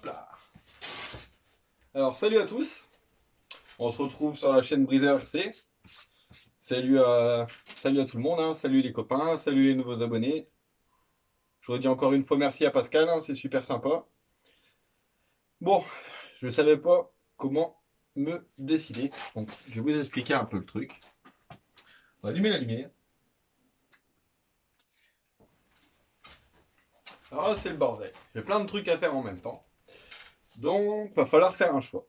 Hop là. Alors salut à tous. On se retrouve sur la chaîne Briseur RC. Salut à tout le monde, hein. Salut les copains, salut les nouveaux abonnés. Je redis encore une fois merci à Pascal, hein, c'est super sympa. Bon, je ne savais pas comment me décider. Donc je vais vous expliquer un peu le truc. On va allumer la lumière. Alors c'est le bordel. J'ai plein de trucs à faire en même temps. Donc va falloir faire un choix.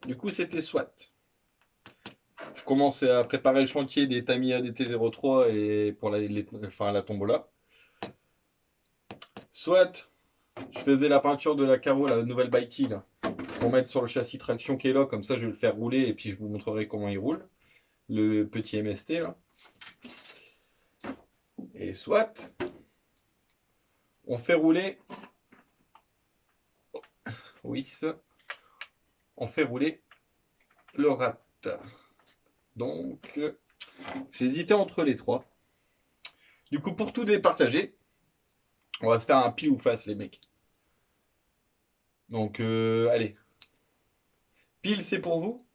Du coup c'était soit je commence à préparer le chantier des Tamiya DT03 et pour la tombola. Soit je faisais la peinture de la carreau, la nouvelle Baiti, là, pour mettre sur le châssis traction qui est là, comme ça je vais le faire rouler et puis je vous montrerai comment il roule. Le petit MST là. Et soit on fait rouler. Oui, ça. On fait rouler le rat. Donc j'ai hésité entre les trois. Du coup, pour tout départager, on va se faire un pile ou face, les mecs. Donc, allez. Pile, c'est pour vous.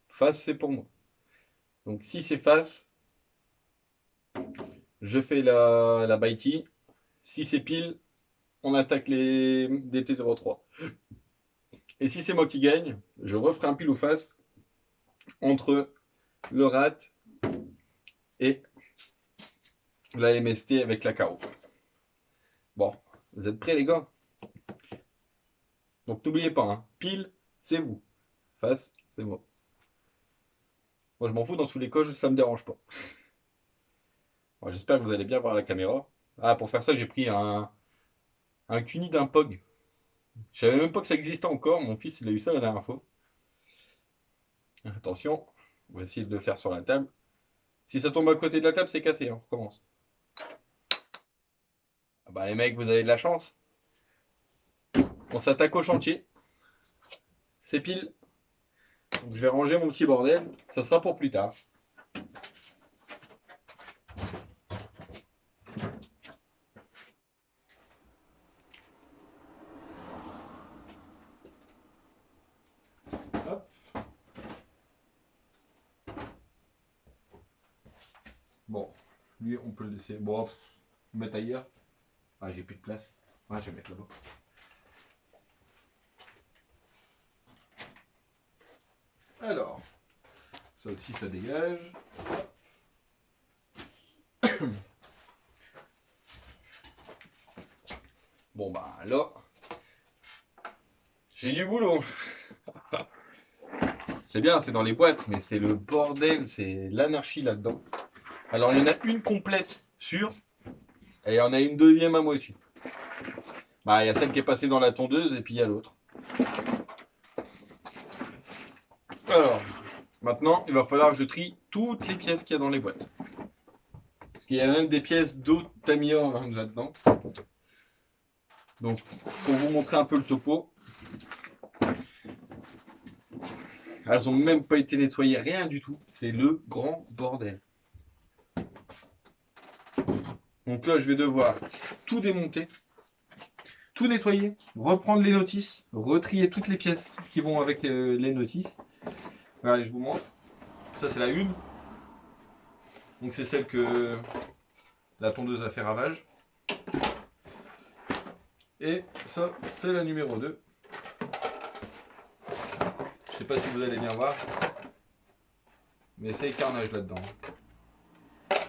Face, c'est pour moi. Donc, si c'est face, je fais la Baiti. Si c'est pile, on attaque les DT03. Et si c'est moi qui gagne, je referai un pile ou face entre le rat et la MST avec la carreau. Bon, vous êtes prêts, les gars? Donc, n'oubliez pas, hein, pile, c'est vous. Face, c'est moi. Moi, je m'en fous, dans tous les cas, ça me dérange pas. Bon, j'espère que vous allez bien voir la caméra. Ah, pour faire ça, j'ai pris un cuni d'un POG. Je savais même pas que ça existait encore. Mon fils, il a eu ça la dernière fois. Attention, on va essayer de le faire sur la table. Si ça tombe à côté de la table, c'est cassé. On recommence. Ah bah, les mecs, vous avez de la chance. On s'attaque au chantier. C'est pile. Donc, je vais ranger mon petit bordel. Ça sera pour plus tard. Hop. Bon, lui, on peut le laisser. Bon, on va mettre ailleurs. Ah, j'ai plus de place. Ah, je vais mettre là-bas. Alors, ça aussi, ça dégage. Bon, bah là, j'ai du boulot. C'est bien, c'est dans les boîtes, mais c'est le bordel, c'est l'anarchie là-dedans. Alors, il y en a une complète sûre, et il y en a une deuxième à moitié. Bah, il y a celle qui est passée dans la tondeuse, et puis il y a l'autre. Alors, maintenant, il va falloir que je trie toutes les pièces qu'il y a dans les boîtes. Parce qu'il y a même des pièces d'autres Tamiya là-dedans. Donc, pour vous montrer un peu le topo, elles n'ont même pas été nettoyées, rien du tout. C'est le grand bordel. Donc là, je vais devoir tout démonter, tout nettoyer, reprendre les notices, retrier toutes les pièces qui vont avec les notices. Allez, je vous montre. Ça, c'est la une. Donc, c'est celle que la tondeuse a fait ravage. Et ça, c'est la numéro 2. Je sais pas si vous allez bien voir, mais c'est carnage là-dedans.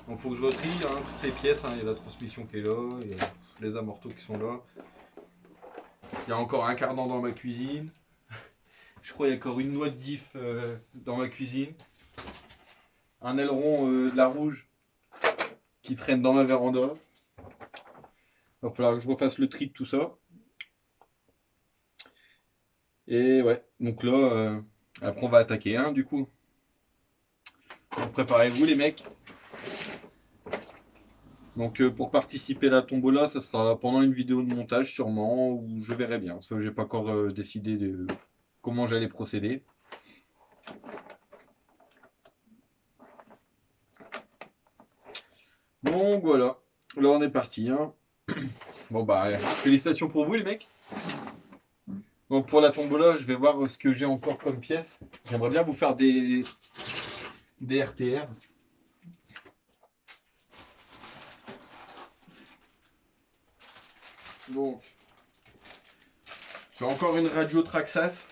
Donc, il faut que je retrie toutes les pièces. Il y a la transmission qui est là, il y a les amortos qui sont là. Il y a encore un cardan dans ma cuisine. Je crois qu'il y a encore une noix de diff dans ma cuisine. Un aileron de la rouge qui traîne dans ma véranda. Il va falloir que je refasse le tri de tout ça. Et ouais, donc là, après on va attaquer, hein, du coup. Donc préparez-vous les mecs. Donc pour participer à la tombola, ça sera pendant une vidéo de montage sûrement, ou je verrai bien. Ça, j'ai pas encore décidé de comment j'allais procéder. Donc voilà, là on est parti. Hein. Bon bah félicitations pour vous les mecs. Donc pour la tombola, je vais voir ce que j'ai encore comme pièces. J'aimerais bien vous faire des RTR. Donc, j'ai encore une radio Traxxas.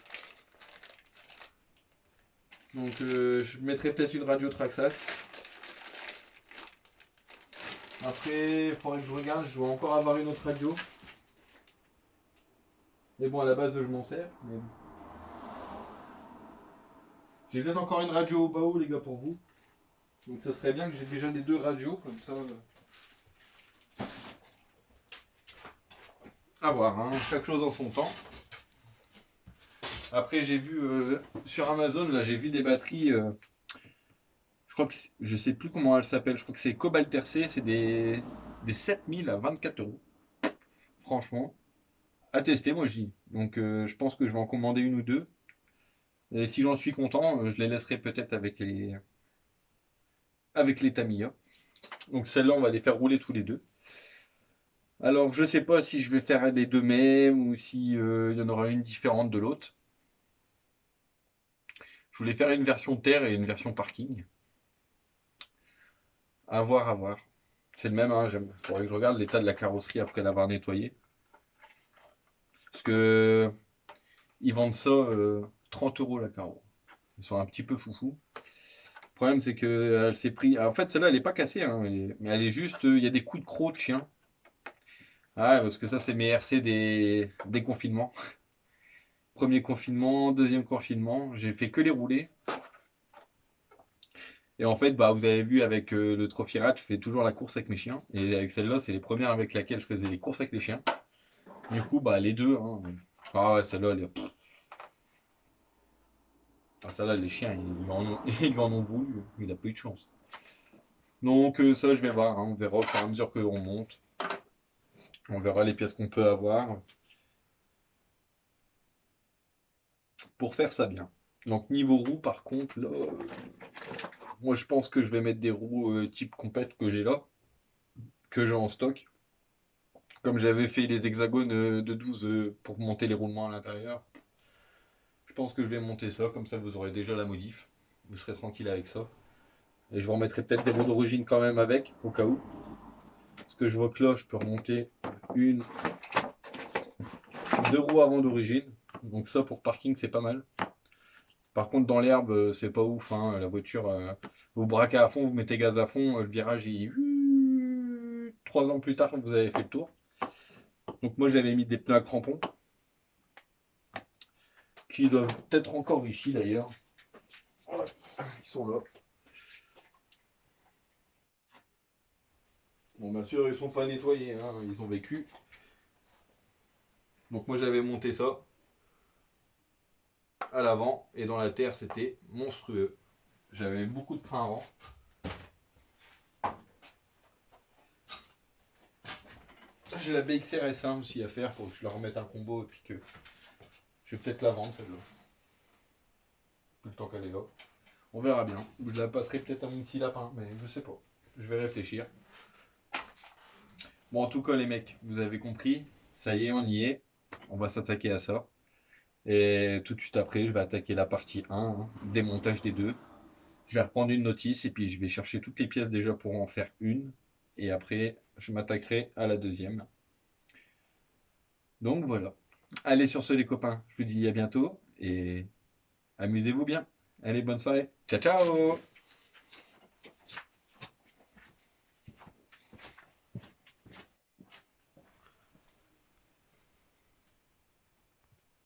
Donc je mettrai peut-être une radio Traxxas. Après, il faudrait que je regarde, je dois encore avoir une autre radio. Mais bon, à la base, je m'en sers. Mais... J'ai peut-être encore une radio au bas les gars, pour vous. Donc ça serait bien que j'ai déjà les deux radios, comme ça. À voir, hein, chaque chose en son temps. Après, j'ai vu sur Amazon, là, j'ai vu des batteries. Je crois que je sais plus comment elles s'appellent. Je crois que c'est Cobalt RC. C'est des 7000 à 24 euros. Franchement, à tester, moi je dis. Donc, je pense que je vais en commander une ou deux. Et si j'en suis content, je les laisserai peut-être avec les Tamiya. Donc, celles-là, on va les faire rouler tous les deux. Alors, je sais pas si je vais faire les deux mêmes ou si il y en aura une différente de l'autre. Je voulais faire une version terre et une version parking. À voir, à voir. C'est le même, hein, faudrait que je regarde l'état de la carrosserie après l'avoir nettoyée. Parce que ils vendent ça 30 euros la carreau. Ils sont un petit peu foufous. Le problème, c'est que elle s'est pris. En fait, celle-là, elle est pas cassée, hein, mais elle est juste. Il y a des coups de croc de chien. Ah, parce que ça, c'est mes RC des confinements. Premier confinement, deuxième confinement, j'ai fait que les rouler. Et en fait, bah, vous avez vu avec le Trophy Rat, je fais toujours la course avec mes chiens. Et avec celle-là, c'est les premières avec lesquelles je faisais les courses avec les chiens. Du coup, bah, les deux. Hein. Ah ouais, celle-là, elle est... Ah, celle-là, les chiens, ils lui en ont voulu. Il a pas eu de chance. Donc, ça, je vais voir. Hein. On verra au fur et à mesure qu'on monte. On verra les pièces qu'on peut avoir. Pour faire ça bien. Donc, niveau roues, par contre, là. Moi, je pense que je vais mettre des roues type compète que j'ai là. Que j'ai en stock. Comme j'avais fait les hexagones de 12 pour monter les roulements à l'intérieur. Je pense que je vais monter ça, comme ça vous aurez déjà la modif. Vous serez tranquille avec ça. Et je vous remettrai peut-être des roues d'origine quand même avec, au cas où. Parce que je vois que là, je peux remonter deux roues avant d'origine. Donc ça, pour parking, c'est pas mal. Par contre, dans l'herbe, c'est pas ouf. Hein. La voiture, vous braquez à fond, vous mettez gaz à fond, le virage, il... 3 ans plus tard, vous avez fait le tour. Donc moi, j'avais mis des pneus à crampons. Qui doivent être encore ici d'ailleurs. Ils sont là. Bon, bien sûr, ils sont pas nettoyés, hein, ils ont vécu. Donc moi, j'avais monté ça à l'avant et dans la terre, c'était monstrueux. J'avais beaucoup de frein avant. J'ai la BXR S1 aussi à faire pour que je leur remette un combo et puis que je vais peut-être la vendre celle-là. Tout le temps qu'elle est là. On verra bien. Je la passerai peut-être à mon petit lapin, mais je sais pas. Je vais réfléchir. Bon, en tout cas, les mecs, vous avez compris. Ça y est, on y est. On va s'attaquer à ça. Et tout de suite après, je vais attaquer la partie 1, hein, démontage des deux. Je vais reprendre une notice et puis je vais chercher toutes les pièces déjà pour en faire une. Et après, je m'attaquerai à la deuxième. Donc voilà. Allez sur ce les copains, je vous dis à bientôt et amusez-vous bien. Allez, bonne soirée. Ciao ciao.